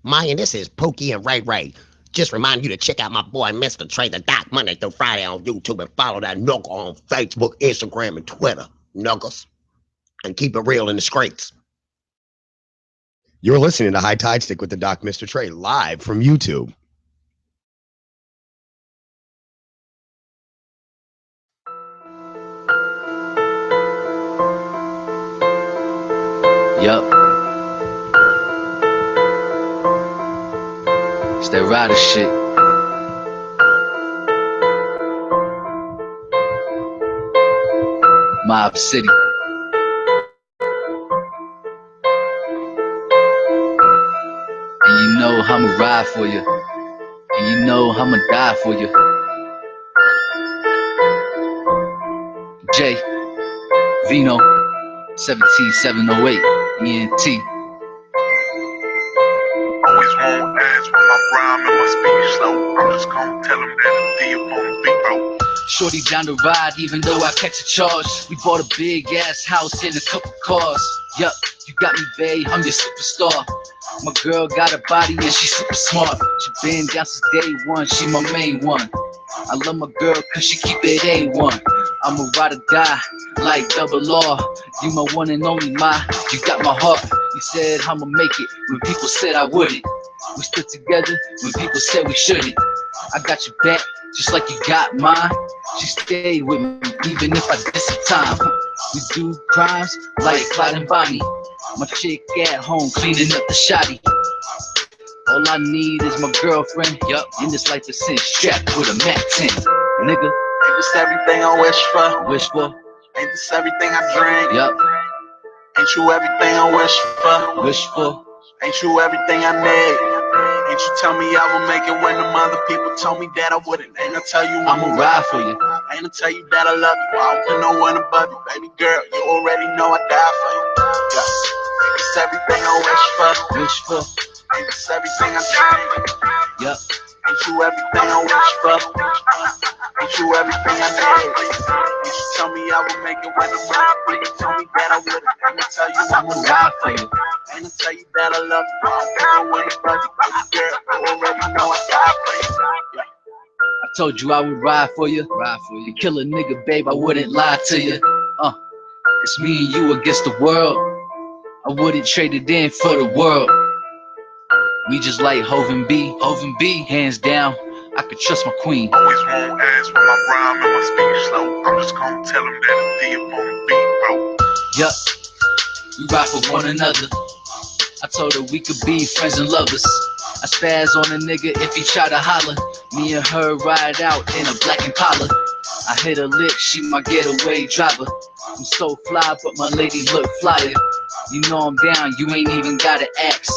Mayan, this is Pookie and Ray Ray. Just remind you to check out my boy MistaTre, the Doc, Monday through Friday on YouTube, and follow that knuckle on Facebook, Instagram, and Twitter. Knuckles. And keep it real in the streets. You're listening to High Tide Stick with the Doc MistaTre live from YouTube. Yup. It's that rider shit. Mob City. And you know I'ma ride for you. And you know I'ma die for you. Jay Vino 17708 ENT. Always won't ask for my rhyme and my speech slow. I'm just gonna tell them that I'm deep on the beat, bro. Shorty down to ride even though I catch a charge. We bought a big ass house and a couple cars. Yup, you got me, babe, I'm your superstar. My girl got a body and she's super smart. She been down since day one, she my main one. I love my girl cause she keep it A1. I'm a ride or die, like double R. You my one and only, you got my heart. You said I'ma make it when people said I wouldn't. We stood together when people said we shouldn't. I got your back, just like you got mine. She stayed with me, even if I did some time. We do crimes like Clyde and Bonnie. My chick at home cleaning up the shoddy. All I need is my girlfriend, yup, and this life is sin strapped with a Mac 10, nigga. Ain't this everything I wish for? Wish for, Ain't this everything I dream? yup. Ain't you everything I wish for? Wish for, ain't you everything I need? Ain't you tell me I would make it when them other people told me that I wouldn't? Ain't I tell you I'ma ride for you. Ain't I tell you that I love you? I don't put no one above you, baby girl. You already know I die for you. Yeah. Ain't this everything I wish for? Wish for, ain't this everything I dream? Yup. Ain't you everything I wish for? Ain't Ain't you everything I need? Ain't you tell me I would make it when the mother people told me that I wouldn't? Ain't I tell you I'ma ride for you? Ain't I tell you that I love you? Even when it's brother, baby girl, you already know I die for you. Yeah. I told you I would ride for you. To kill a nigga, babe, I wouldn't lie to you. It's me and you against the world. I wouldn't trade it in for the world. We just like Hov and B, hands down. I could trust my queen. Always won't ask for my rhyme and my speech slow. I'm just gonna tell them that it's deep on the beat, bro. Yup, we ride for one another. I told her we could be friends and lovers. I spaz on a nigga if he try to holler. Me and her ride out in a black Impala. I hit her lick, she my getaway driver. I'm so fly, but my lady look flyer. You know I'm down, you ain't even gotta ask.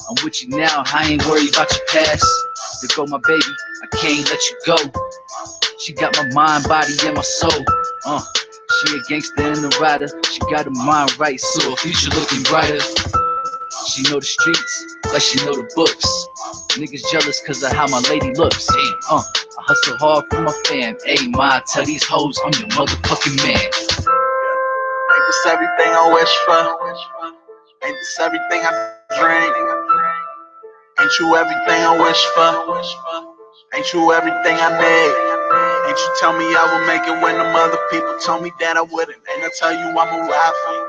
I'm with you now, I ain't worried about your past. To go my baby, I can't let you go. She got my mind, body, and my soul. She a gangster and a rider. She got her mind right, so her future looking brighter. She know the streets, like she know the books. Niggas jealous cause of how my lady looks. I hustle hard for my fam. Ayy, ma, tell these hoes I'm your motherfucking man. Ain't this everything I wish for? Ain't this everything I dream? Ain't you everything I wish for? Ain't you everything I need? Ain't you tell me I would make it when them other people told me that I wouldn't? Ain't I tell you I'ma ride for you?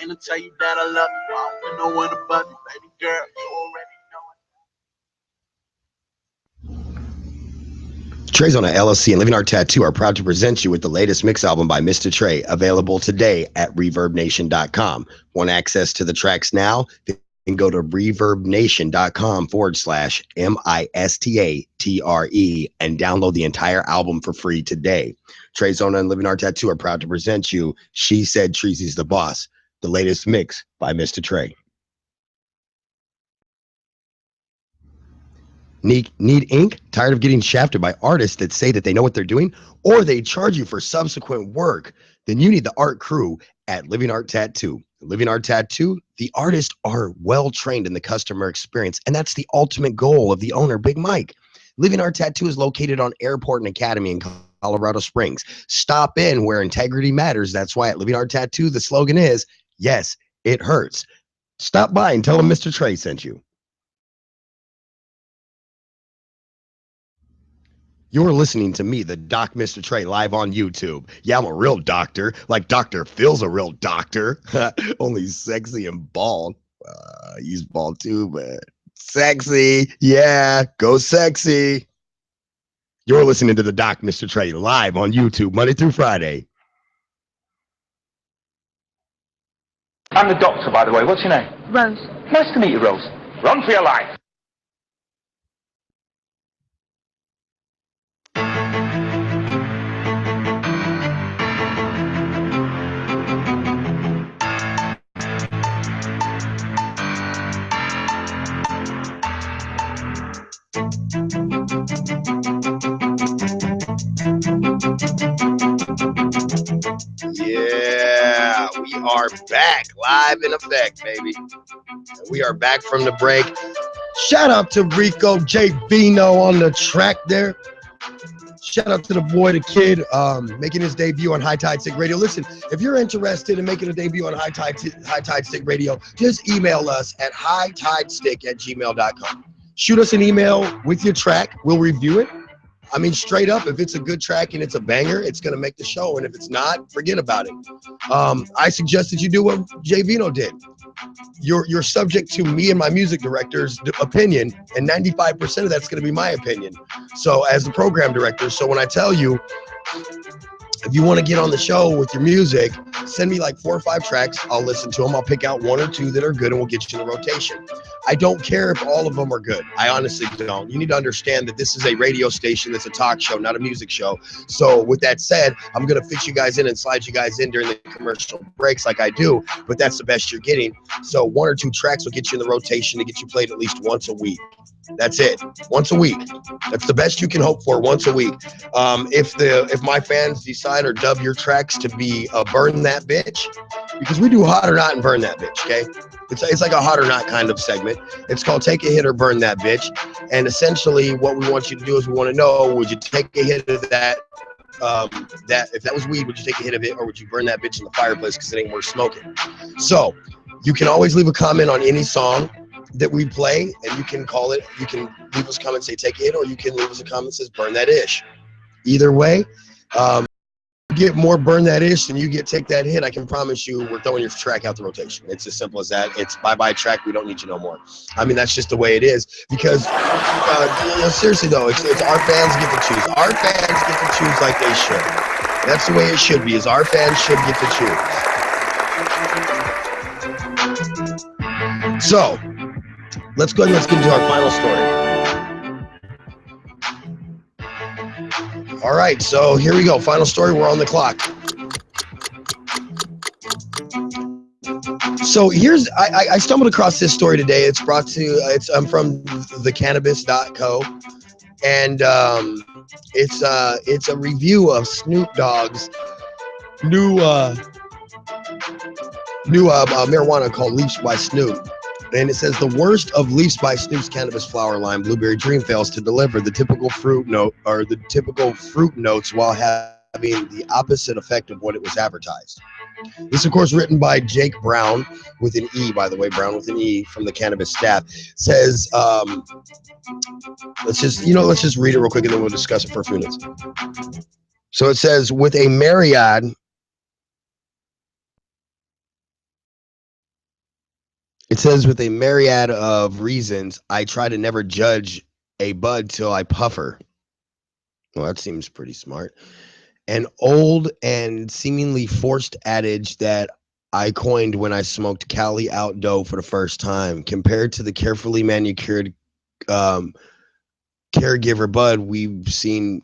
Ain't I tell you that I love you? I don't know when above you, baby girl, you already know it. Trezona LLC and Living Art Tattoo are proud to present you with the latest mix album by MistaTre, available today at ReverbNation.com. Want access to the tracks now? Then go to ReverbNation.com/MistaTre and download the entire album for free today. Trezona and Living Art Tattoo are proud to present you She Said Treasy's the Boss, the latest mix by MistaTre. Need ink? Tired of getting shafted by artists that say that they know what they're doing, or they charge you for subsequent work? Then you need the art crew at Living Art Tattoo. Living Art Tattoo, the artists are well trained in the customer experience, and that's the ultimate goal of the owner, Big Mike. Living Art Tattoo is located on Airport and Academy in Colorado Springs. Stop in where integrity matters. That's why at Living Art Tattoo, the slogan is, yes, it hurts. Stop by and tell them MistaTre sent you. You're listening to me, the Doc MistaTre, live on YouTube. Yeah, I'm a real doctor, like Dr. Phil's a real doctor, only sexy and bald. He's bald too, but sexy. Yeah, go sexy. You're listening to the Doc MistaTre live on YouTube, Monday through Friday. I'm the doctor, by the way. What's your name? Rose. Nice to meet you, Rose. Run for your life. Yeah, we are back, live in effect, baby. We are back from the break. Shout out to Rico J. Vino on the track there. Shout out to the boy, the kid, making his debut on High Tide Stick Radio. Listen, if you're interested in making a debut on High Tide Stick Radio, just email us at hightidestick@gmail.com. Shoot us an email with your track. We'll review it. I mean, straight up, if it's a good track and it's a banger, it's going to make the show. And if it's not, forget about it. I suggest that you do what J. Vino did. You're subject to me and my music director's opinion, and 95% of that's going to be my opinion. So as the program director, so when I tell you, if you want to get on the show with your music, send me like 4 or 5 tracks. I'll listen to them. I'll pick out 1 or 2 that are good, and we'll get you in the rotation. I don't care if all of them are good. I honestly don't. You need to understand that this is a radio station. That's a talk show, not a music show. So with that said, I'm going to fit you guys in and slide you guys in during the commercial breaks like I do, but that's the best you're getting. So 1 or 2 tracks will get you in the rotation to get you played at least once a week. That's it. Once a week. That's the best you can hope for, once a week. If my fans decide or dub your tracks to be Burn That Bitch, because we do Hot or Not and Burn That Bitch, okay? It's like a Hot or Not kind of segment. It's called Take a Hit or Burn That Bitch. And essentially what we want you to do is we want to know, would you take a hit of that that if that was weed, would you take a hit of it or would you burn that bitch in the fireplace because it ain't worth smoking? So you can always leave a comment on any song that we play, and you can call it, you can leave us a comment, say take a hit, or you can leave us a comment that says burn that ish. Either way, you get more burn that ish than you get take that hit. I can promise you we're throwing your track out the rotation. It's as simple as that. It's bye-bye track. We don't need you no more. I mean, that's just the way it is, because seriously though, it's our fans get to choose. Our fans get to choose like they should. That's the way it should be, is our fans should get to choose. So let's go ahead and let's get into our final story. All right, so here we go. Final story. We're on the clock. So here's, I stumbled across this story today. It's brought to, I'm from the Cannabis.co, and it's a review of Snoop Dogg's new marijuana called Leafs by Snoop. And it says the worst of Leafs by Snoop's cannabis flower line Blueberry Dream fails to deliver the typical fruit note, or the typical fruit notes, while having the opposite effect of what it was advertised. This, of course, written by Jake Brown, with an E, by the way, Brown with an E, from the cannabis staff. Says, let's just read it real quick and then we'll discuss it for a few minutes. So it says, with a myriad of reasons, I try to never judge a bud till I puff her. Well, that seems pretty smart. An old and seemingly forced adage that I coined when I smoked Cali out dough for the first time. Compared to the carefully manicured caregiver bud we've seen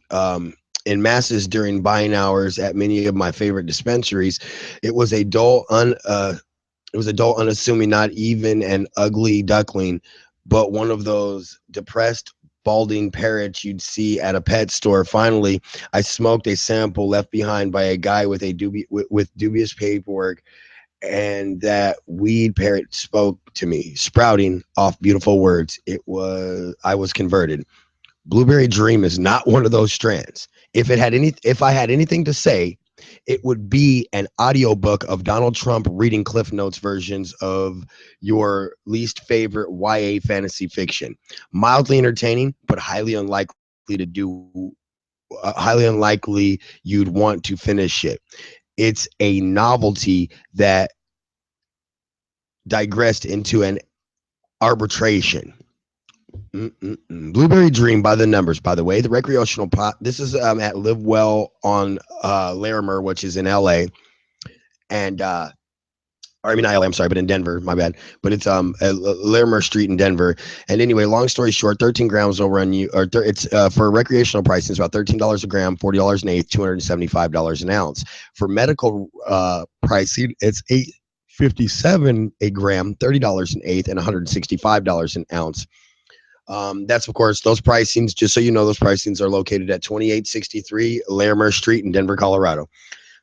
in masses during buying hours at many of my favorite dispensaries, it was a dull, unassuming, not even an ugly duckling, but one of those depressed, balding parrots you'd see at a pet store. Finally, I smoked a sample left behind by a guy with dubious paperwork, and that weed parrot spoke to me, sprouting off beautiful words. I was converted. Blueberry Dream is not one of those strands. If I had anything to say, it would be an audiobook of Donald Trump reading Cliff Notes versions of your least favorite YA fantasy fiction. Mildly entertaining, but highly unlikely you'd want to finish it. It's a novelty that digressed into an arbitration. Blueberry Dream by the numbers, by the way. The recreational pot. This is at Live Well on Larimer, which is in LA, and not LA, I'm sorry, but in Denver, my bad. But it's at Larimer Street in Denver. And anyway, long story short, 13 grams will run you, or it's for recreational pricing, it's about $13 a gram, $40 an eighth, $275 an ounce. For medical pricing, it's $8.57 a gram, $30 an eighth, and $165 an ounce. That's, of course, those pricings, just so you know, those pricings are located at 2863 Larimer Street in Denver, Colorado.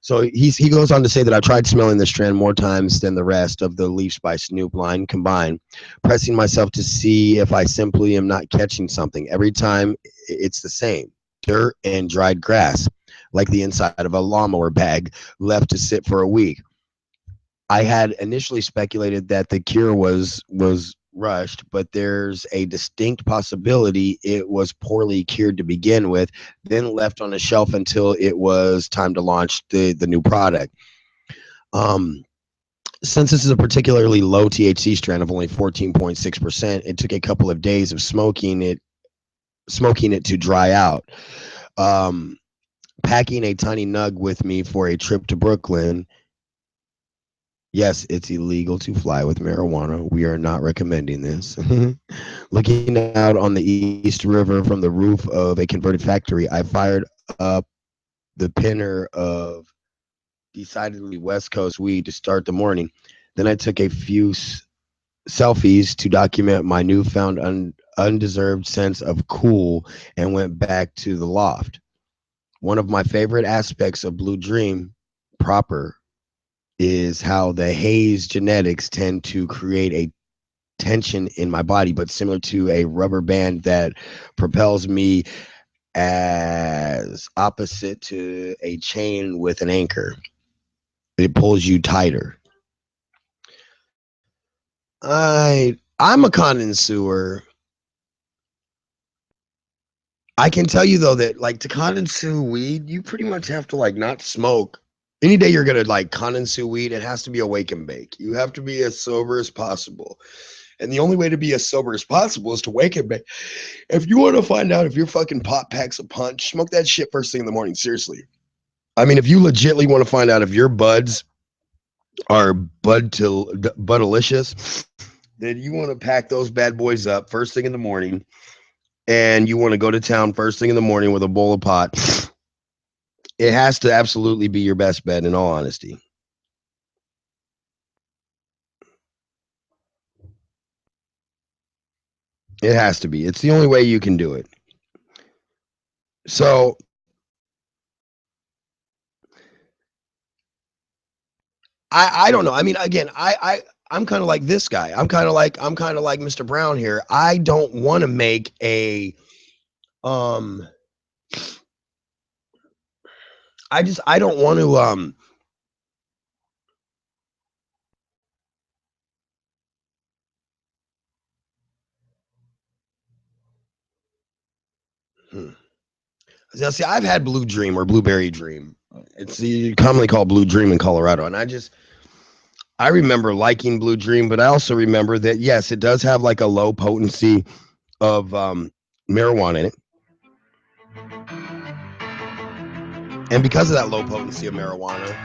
So he goes on to say that I've tried smelling this strand more times than the rest of the Leafs by Snoop line combined, pressing myself to see if I simply am not catching something. Every time it's the same: dirt and dried grass, like the inside of a lawnmower bag left to sit for a week. I had initially speculated that the cure was rushed, but there's a distinct possibility it was poorly cured to begin with, then left on a shelf until it was time to launch the new product. Since this is a particularly low THC strand of only 14.6%, it took a couple of days of smoking it to dry out. Packing a tiny nug with me for a trip to Brooklyn. Yes, it's illegal to fly with marijuana. We are not recommending this. Looking out on the East River from the roof of a converted factory, I fired up the pinner of decidedly West Coast weed to start the morning. Then I took a few selfies to document my newfound undeserved sense of cool and went back to the loft. One of my favorite aspects of Blue Dream proper is how the haze genetics tend to create a tension in my body, but similar to a rubber band that propels me as opposite to a chain with an anchor. It pulls you tighter. I'm a connoisseur. I can tell you though that like to connoisseur weed, you pretty much have to like not smoke. Any day you're gonna like connoisseur weed, it has to be a wake and bake. You have to be as sober as possible. And the only way to be as sober as possible is to wake and bake. If you want to find out if your fucking pot packs a punch, smoke that shit first thing in the morning. Seriously. I mean, if you legitimately want to find out if your buds are budalicious, then you want to pack those bad boys up first thing in the morning. And you want to go to town first thing in the morning with a bowl of pot. It has to absolutely be your best bet, in all honesty. It has to be. It's the only way you can do it. So I don't know. I mean, again, I'm kind of like this guy. I'm kind of like Mr. Brown here. I don't want to make a I don't want to Now, see, I've had Blue Dream or Blueberry Dream. It's commonly called Blue Dream in Colorado. And I remember liking Blue Dream, but I also remember that, yes, it does have like a low potency of marijuana in it. And because of that low potency of marijuana,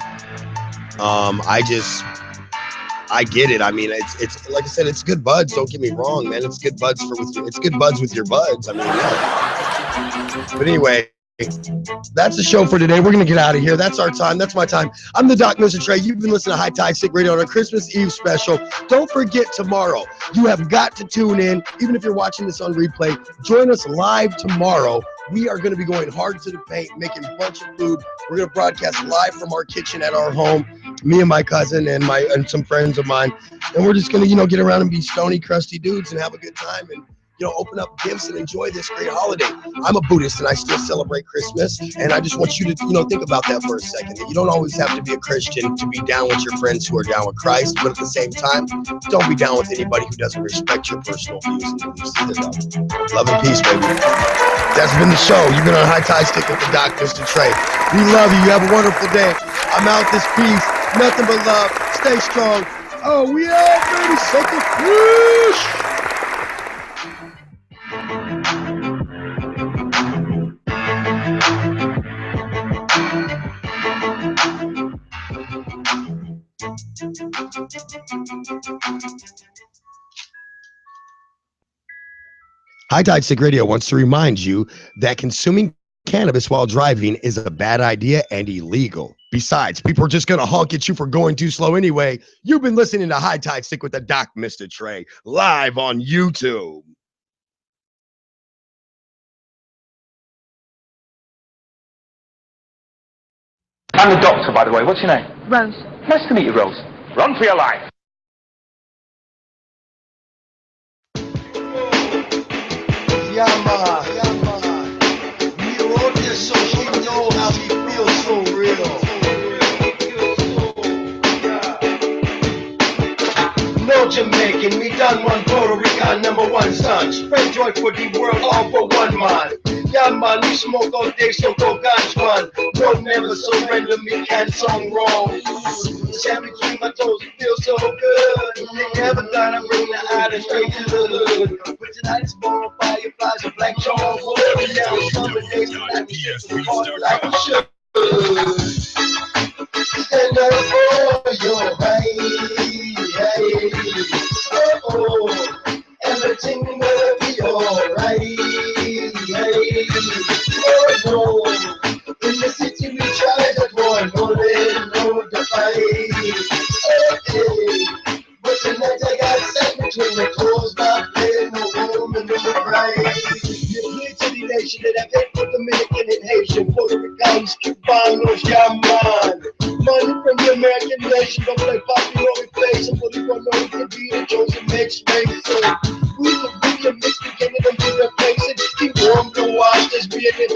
I get it. I mean, it's like I said, it's good buds. Don't get me wrong, man. It's good buds it's good buds with your buds. I mean, yeah. But anyway, that's the show for today. We're going to get out of here. That's our time. That's my time. I'm the Doc MistaTre. You've been listening to High Tide Stick Radio on our Christmas Eve special. Don't forget tomorrow. You have got to tune in. Even if you're watching this on replay, join us live tomorrow. We are going to be going hard to the paint, making a bunch of food. We're going to broadcast live from our kitchen at our home, me and my cousin and some friends of mine. And we're just going to, get around and be stony, crusty dudes and have a good time and open up gifts and enjoy this great holiday. I'm a Buddhist and I still celebrate Christmas. And I just want you to, think about that for a second. You don't always have to be a Christian to be down with your friends who are down with Christ. But at the same time, don't be down with anybody who doesn't respect your personal views and beliefs. Love and peace, baby. That's been the show. You've been on High Tide Stick with the Doc MistaTre. We love you. You have a wonderful day. I'm out this peace. Nothing but love. Stay strong. Oh, we out, baby. Sucker. Whoosh. High Tide Stick Radio wants to remind you that consuming cannabis while driving is a bad idea and illegal. Besides, people are just going to honk at you for going too slow anyway. You've been listening to High Tide Stick with the Doc MistaTre live on YouTube. I'm the doctor, by the way. What's your name? Rose. Nice to meet you, Rose. Run for your life. Yeah, man. We wrote this so she know how we feel so real. No Jamaican, me done one Puerto Rican #1 son. Spread joy for the world, all for one man. Yeah, man, we smoke all day, so go guns, man. Don't never surrender, me can't song wrong. Jam between my toes, it feels so good. Never thought I'd bring the island straight to the hood. But tonight it's more fireflies and black charm wood. Now it's summer days, and I can the party like I should. Stand up for your right. Oh, everything will be alright. Oh, no. In the city we try to boy, no the fight. Hey, but tonight I got set between the clothes, my bed, no room and no right. Here to the nation that I paid for Dominican and Haitian, Puerto Ricans, Cubanos, yeah man. Money from the American nation, don't play poppy or replace them, but if I know it can be the chosen makes space. So we can mix the Canada and replace it. Keep warm, go watch this being in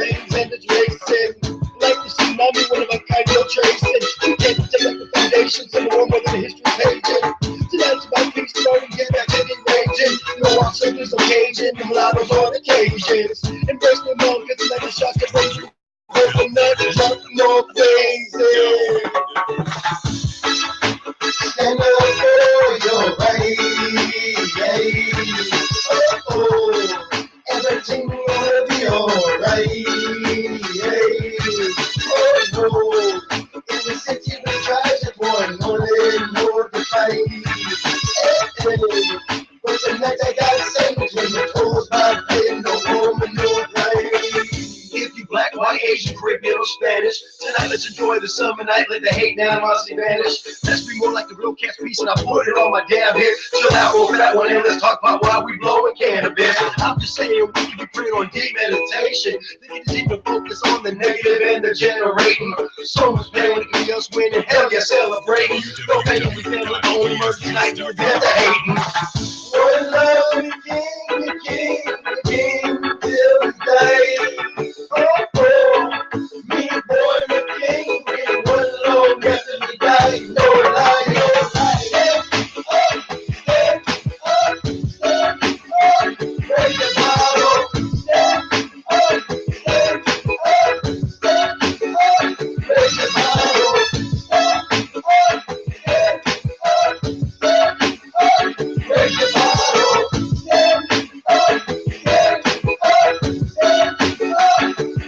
Spanish. Embrace the moment, it's like a shot to raise you. Coconut, drop more crazy. Stand up for your right. Oh, everything gonna be alright. Oh no, in the city we try to one more to fight. But tonight I got sandwich when the clothes my bed, no woman, no right. If you black, white, Asian, Caribbean, or Spanish, tonight let's enjoy the summer night, let the hate now mostly vanish. Let's be more like the real cat's piece, and I put it on my damn head. Chill out over that one, and let's talk about why we blowing cannabis. I'm just saying we can be praying on deep meditation. They can even focus on the negative and the generating. So much pain when it can be us winning, hell yeah, celebrating. Don't make it pretend like the only mercy night to repent the hating. One love, we king till the day. Oh, oh, me born the king, we one long after the die. No lie, no lie. Step up, raise the bottle. Step up, raise the bottle. Raise the bottle.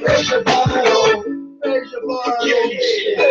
Raise the bottle. Raise the bottle.